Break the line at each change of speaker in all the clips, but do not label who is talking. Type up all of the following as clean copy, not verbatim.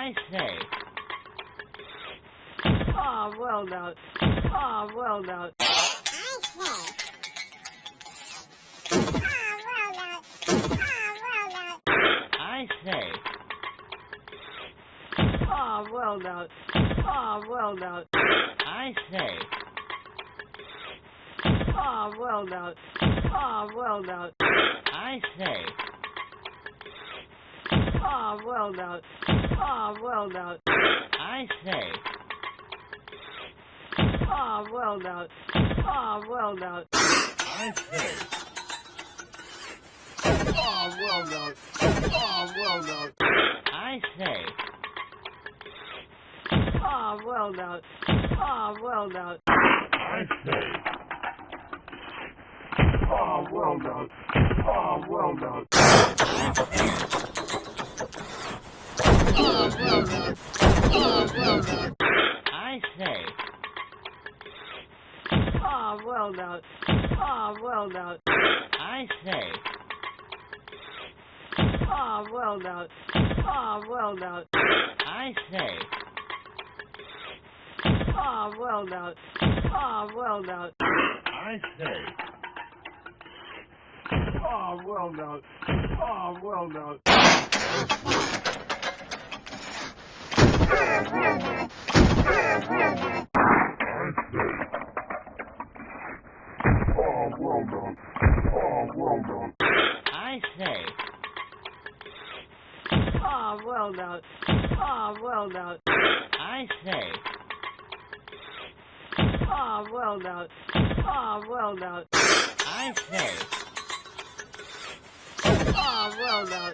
I say.
Oh, well now. Oh, well now.
I say.
Oh, well now. Oh, well now.
I say.
Oh, well now. Oh, well now.
I say.
Oh, well now. Oh, well now.
I say.
Oh, well now. Oh, well now.
I say.
Oh, well now. Oh, well now.
I say.
Oh, well now. Oh, well now.
I say.
Oh, well now. Oh, well now. Oh, well now. Oh, well now.
I say.
Oh, well now. Oh, well now.
I say.
Oh, well now. Oh, well now.
I say.
Oh, well now. Oh, well now.
I say.
Oh, well now. Oh, well now. Oh, well now. Oh, well now.
I say.
Oh, well now. Oh, well now.
I say.
Oh, well now. Oh, well now.
I say.
Oh, well now.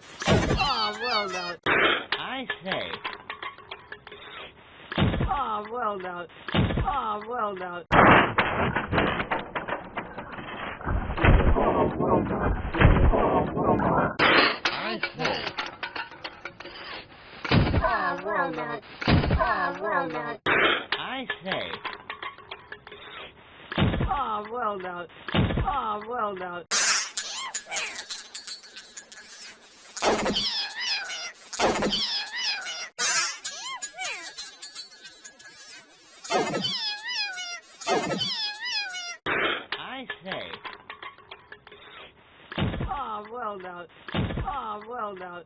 Oh, well now.
I say.
Oh, well now. Oh, well now. Oh, well now. Oh, well now.
I say.
Oh, well now. Oh, well now.
I say.
Oh, well now. Oh, well now.
I say.
Oh, well now. Oh, well now.